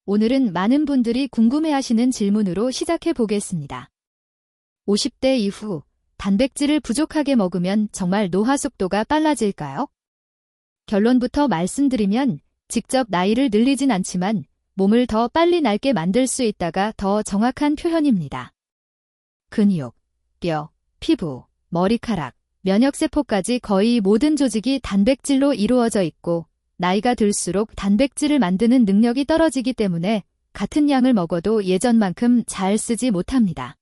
오늘은 많은 분들이 궁금해하시는 질문으로 시작해 보겠습니다. 50대 이후 단백질을 부족하게 먹으면 정말 노화 속도가 빨라질까요? 결론부터 말씀드리면 직접 나이를 늘리진 않지만 몸을 더 빨리 낡게 만들 수 있다가 더 정확한 표현입니다. 근육, 뼈, 피부, 머리카락, 면역세포까지 거의 모든 조직이 단백질로 이루어져 있고 나이가 들수록 단백질을 만드는 능력이 떨어지기 때문에 같은 양을 먹어도 예전만큼 잘 쓰지 못합니다.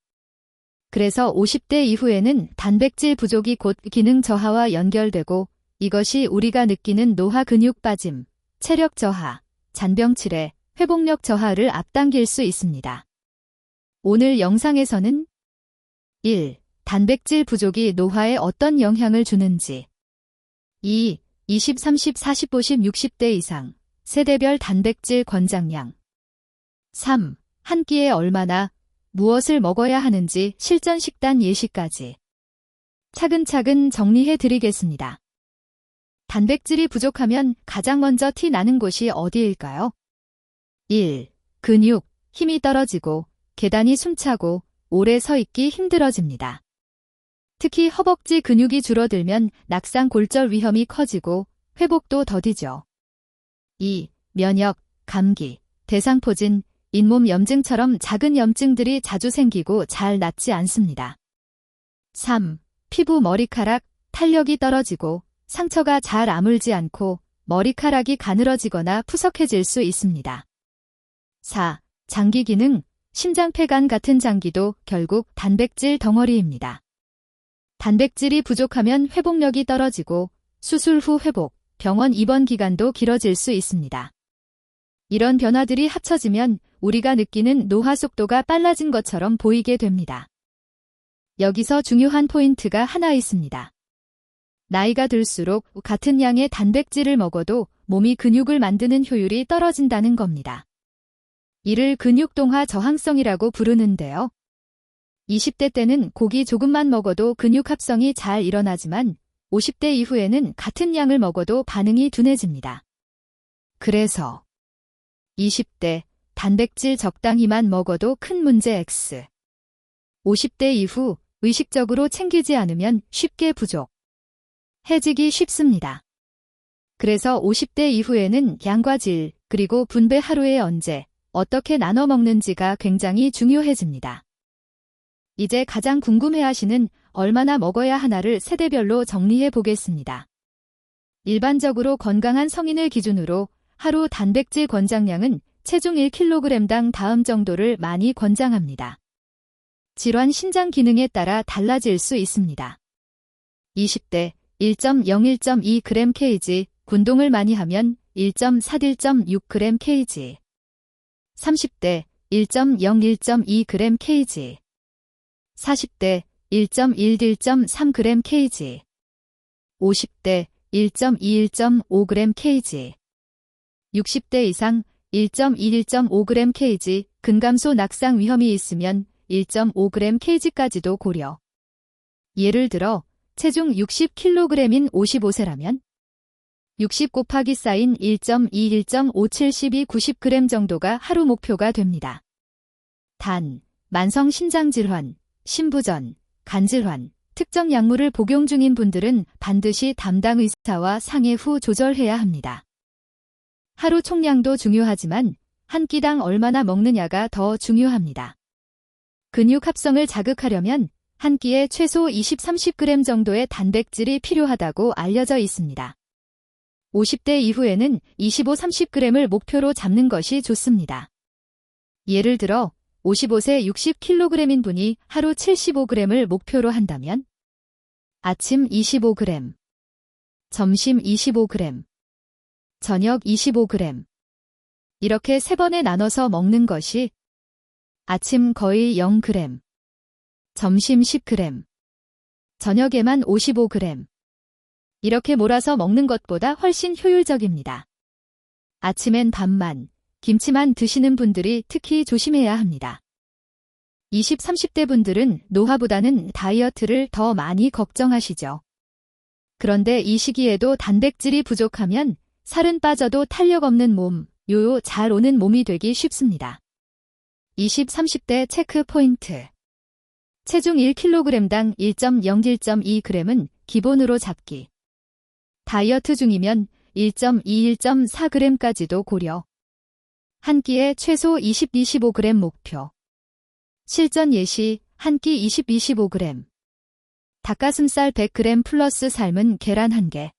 그래서 50대 이후에는 단백질 부족이 곧 기능 저하와 연결되고 이것이 우리가 느끼는 노화 근육 빠짐, 체력 저하, 잔병 치레, 회복력 저하를 앞당길 수 있습니다. 오늘 영상에서는 1. 단백질 부족이 노화에 어떤 영향을 주는지 2. 20, 30, 40, 50, 60대 이상 세대별 단백질 권장량 3. 한 끼에 얼마나 무엇을 먹어야 하는지 실전 식단 예시까지 차근차근 정리해 드리겠습니다. 단백질이 부족하면 가장 먼저 티 나는 곳이 어디일까요? 1. 근육, 힘이 떨어지고 계단이 숨차고 오래 서 있기 힘들어집니다. 특히 허벅지 근육이 줄어들면 낙상 골절 위험이 커지고 회복도 더디죠. 2. 면역, 감기, 대상포진, 잇몸 염증처럼 작은 염증들이 자주 생기고 잘 낫지 않습니다. 3. 피부 머리카락, 탄력이 떨어지고 상처가 잘 아물지 않고 머리카락이 가늘어지거나 푸석해질 수 있습니다. 4. 장기 기능, 심장 폐간 같은 장기도 결국 단백질 덩어리입니다. 단백질이 부족하면 회복력이 떨어지고 수술 후 회복, 병원 입원 기간도 길어질 수 있습니다. 이런 변화들이 합쳐지면 우리가 느끼는 노화 속도가 빨라진 것처럼 보이게 됩니다. 여기서 중요한 포인트가 하나 있습니다. 나이가 들수록 같은 양의 단백질을 먹어도 몸이 근육을 만드는 효율이 떨어진다는 겁니다. 이를 근육동화 저항성이라고 부르는데요. 20대 때는 고기 조금만 먹어도 근육 합성이 잘 일어나지만 50대 이후에는 같은 양을 먹어도 반응이 둔해집니다. 그래서 20대 단백질 적당히만 먹어도 큰 문제 X. 50대 이후 의식적으로 챙기지 않으면 쉽게 부족. 해지기 쉽습니다. 그래서 50대 이후에는 양과 질, 그리고 분배 하루에 언제, 어떻게 나눠 먹는지가 굉장히 중요해집니다. 이제 가장 궁금해하시는 얼마나 먹어야 하나를 세대별로 정리해 보겠습니다. 일반적으로 건강한 성인을 기준으로 하루 단백질 권장량은 체중 1kg당 다음 정도를 많이 권장합니다. 질환 신장 기능에 따라 달라질 수 있습니다. 20대 1.01.2g/kg, 운동을 많이 하면 1.41.6g/kg, 30대 1.01.2g/kg, 40대 1.11.3g/kg, 50대 1.21.5g/kg, 60대 이상 1.21.5g/kg, 근감소 낙상 위험이 있으면 1.5g/kg까지도 고려. 예를 들어 체중 60kg인 55세라면 60 곱하기 사인 1.21.572 90g 정도가 하루 목표가 됩니다. 단, 만성 신장질환, 신부전, 간질환, 특정 약물을 복용 중인 분들은 반드시 담당 의사와 상의 후 조절해야 합니다. 하루 총량도 중요하지만 한 끼당 얼마나 먹느냐가 더 중요합니다. 근육 합성을 자극하려면 한 끼에 최소 20-30g 정도의 단백질이 필요하다고 알려져 있습니다. 50대 이후에는 25-30g을 목표로 잡는 것이 좋습니다. 예를 들어 55세 60kg인 분이 하루 75g을 목표로 한다면 아침 25g, 점심 25g, 저녁 25g 이렇게 3번에 나눠서 먹는 것이 아침 거의 0g, 점심 10g, 저녁에만 55g 이렇게 몰아서 먹는 것보다 훨씬 효율적입니다. 아침엔 밥만, 김치만 드시는 분들이 특히 조심해야 합니다. 20, 30대 분들은 노화보다는 다이어트를 더 많이 걱정하시죠. 그런데 이 시기에도 단백질이 부족하면 살은 빠져도 탄력 없는 몸, 요요 잘 오는 몸이 되기 쉽습니다. 20, 30대 체크 포인트. 체중 1kg당 1.0-1.2g은 기본으로 잡기. 다이어트 중이면 1.2-1.4g까지도 고려. 한 끼에 최소 20-25g 목표. 실전 예시 한 끼 20-25g. 닭가슴살 100g 플러스 삶은 계란 1개.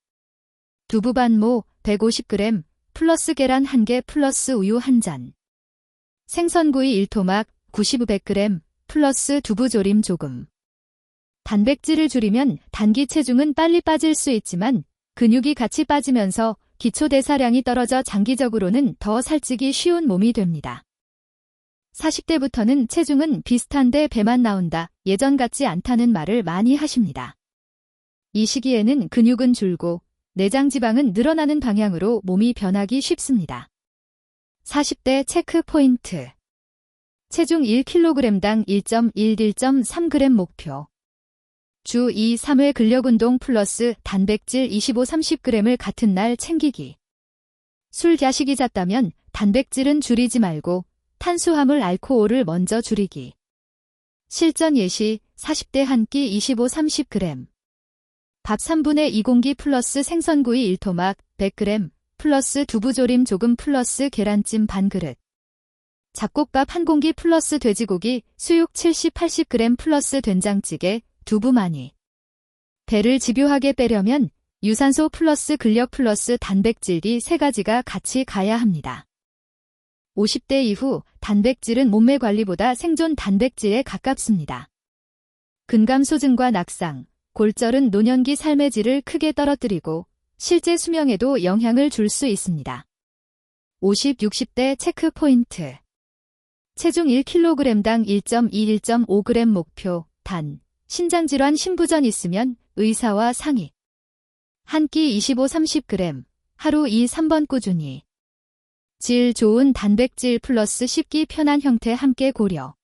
두부 반모 150g 플러스 계란 1개 플러스 우유 1잔. 생선구이 1토막 90-100g 플러스 두부조림 조금. 단백질을 줄이면 단기 체중은 빨리 빠질 수 있지만 근육이 같이 빠지면서 기초대사량이 떨어져 장기적으로는 더 살찌기 쉬운 몸이 됩니다. 40대부터는 체중은 비슷한데 배만 나온다, 예전 같지 않다는 말을 많이 하십니다. 이 시기에는 근육은 줄고 내장 지방은 늘어나는 방향으로 몸이 변하기 쉽습니다. 40대 체크 포인트. 체중 1kg당 1.1-1.3g 목표. 주 2, 3회 근력운동 플러스 단백질 25-30g을 같은 날 챙기기. 술 야식이 잦다면 단백질은 줄이지 말고 탄수화물 알코올을 먼저 줄이기. 실전 예시 40대 한 끼 25-30g. 밥 3분의 2공기 플러스 생선구이 1토막 100g 플러스 두부조림 조금 플러스 계란찜 반그릇. 잡곡밥 1공기 플러스 돼지고기 수육 70-80g 플러스 된장찌개 두부 많이. 배를 집요하게 빼려면 유산소 플러스 근력 플러스 단백질이 3가지가 같이 가야 합니다. 50대 이후 단백질은 몸매 관리보다 생존 단백질에 가깝습니다. 근감소증과 낙상, 골절은 노년기 삶의 질을 크게 떨어뜨리고 실제 수명에도 영향을 줄 수 있습니다. 50, 60대 체크 포인트. 체중 1kg당 1.2-1.5g 목표, 단. 신장질환 신부전 있으면 의사와 상의. 한 끼 25-30g, 하루 2-3번 꾸준히. 질 좋은 단백질 플러스 씹기 편한 형태 함께 고려.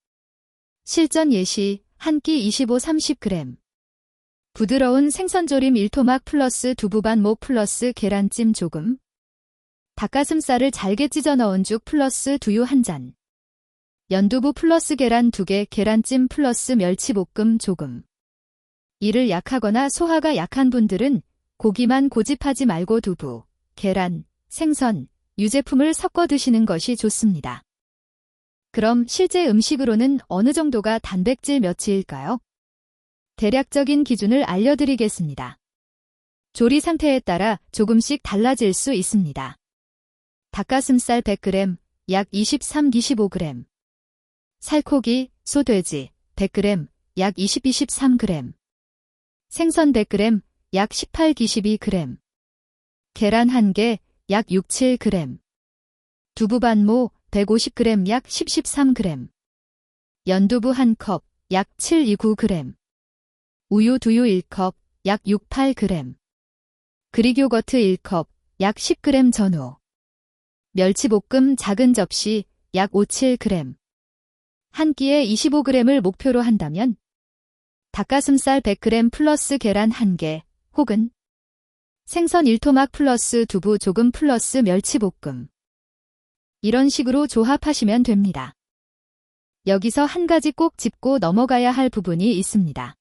실전 예시, 한 끼 25-30g. 부드러운 생선조림 1토막 플러스 두부반목 플러스 계란찜 조금. 닭가슴살을 잘게 찢어 넣은 죽 플러스 두유 1잔. 연두부 플러스 계란 2개 계란찜 플러스 멸치볶음 조금. 이를 약하거나 소화가 약한 분들은 고기만 고집하지 말고 두부, 계란, 생선, 유제품을 섞어 드시는 것이 좋습니다. 그럼 실제 음식으로는 어느 정도가 단백질 몇일까요? 대략적인 기준을 알려드리겠습니다. 조리 상태에 따라 조금씩 달라질 수 있습니다. 닭가슴살 100g, 약 23-25g. 살코기, 소돼지, 100g, 약 20-23g. 생선 100g, 약 18-22g. 계란 1개, 약 6-7g. 두부 반모, 150g, 약 10-13g. 연두부 1컵, 약 7-29g. 우유 두유 1컵, 약 6-8g. 그릭요거트 1컵, 약 10g 전후. 멸치볶음 작은 접시, 약 5-7g. 한 끼에 25g을 목표로 한다면 닭가슴살 100g 플러스 계란 1개 혹은 생선 1토막 플러스 두부 조금 플러스 멸치볶음. 이런 식으로 조합하시면 됩니다. 여기서 한 가지 꼭 짚고 넘어가야 할 부분이 있습니다.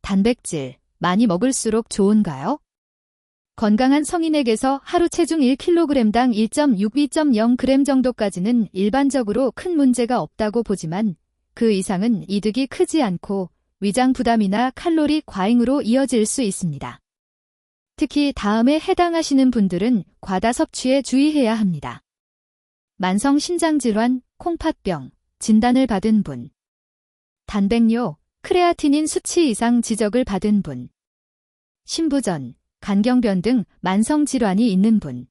단백질 많이 먹을수록 좋은가요? 건강한 성인에게서 하루 체중 1kg당 1.6-2.0g 정도까지는 일반적으로 큰 문제가 없다고 보지만 그 이상은 이득이 크지 않고 위장 부담이나 칼로리 과잉으로 이어질 수 있습니다. 특히 다음에 해당하시는 분들은 과다 섭취에 주의해야 합니다. 만성 신장질환, 콩팥병, 진단을 받은 분. 단백뇨, 크레아티닌 수치 이상 지적을 받은 분. 신부전, 간경변 등 만성 질환이 있는 분.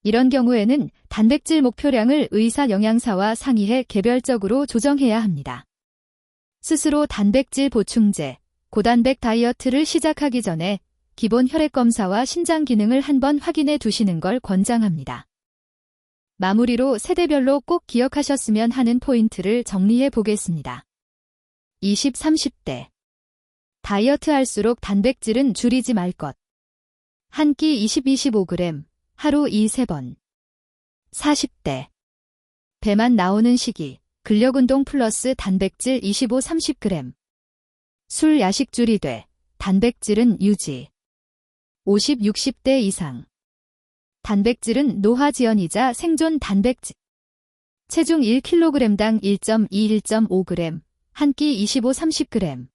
이런 경우에는 단백질 목표량을 의사 영양사와 상의해 개별적으로 조정해야 합니다. 스스로 단백질 보충제, 고단백 다이어트를 시작하기 전에 기본 혈액 검사와 신장 기능을 한번 확인해 두시는 걸 권장합니다. 마무리로 세대별로 꼭 기억하셨으면 하는 포인트를 정리해 보겠습니다. 20, 30대. 다이어트 할수록 단백질은 줄이지 말 것. 한 끼 20-25g, 하루 2-3번. 40대. 배만 나오는 시기. 근력운동 플러스 단백질 25-30g. 술 야식 줄이되 단백질은 유지. 50-60대 이상. 단백질은 노화지연이자 생존 단백질. 체중 1kg당 1.2-1.5g, 한 끼 25-30g.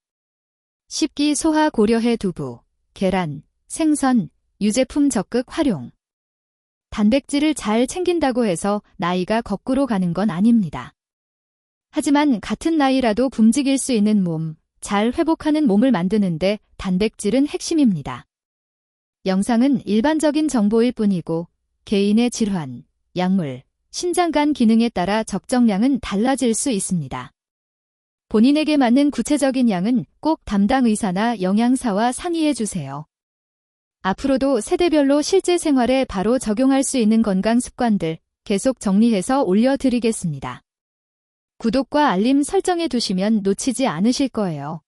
식기 소화 고려해 두부, 계란, 생선, 유제품 적극 활용. 단백질을 잘 챙긴다고 해서 나이가 거꾸로 가는 건 아닙니다. 하지만 같은 나이라도 굶직일 수 있는 몸, 잘 회복하는 몸을 만드는데 단백질은 핵심입니다. 영상은 일반적인 정보일 뿐이고 개인의 질환, 약물, 신장간 기능에 따라 적정량은 달라질 수 있습니다. 본인에게 맞는 구체적인 양은 꼭 담당 의사나 영양사와 상의해 주세요. 앞으로도 세대별로 실제 생활에 바로 적용할 수 있는 건강 습관들 계속 정리해서 올려드리겠습니다. 구독과 알림 설정해 두시면 놓치지 않으실 거예요.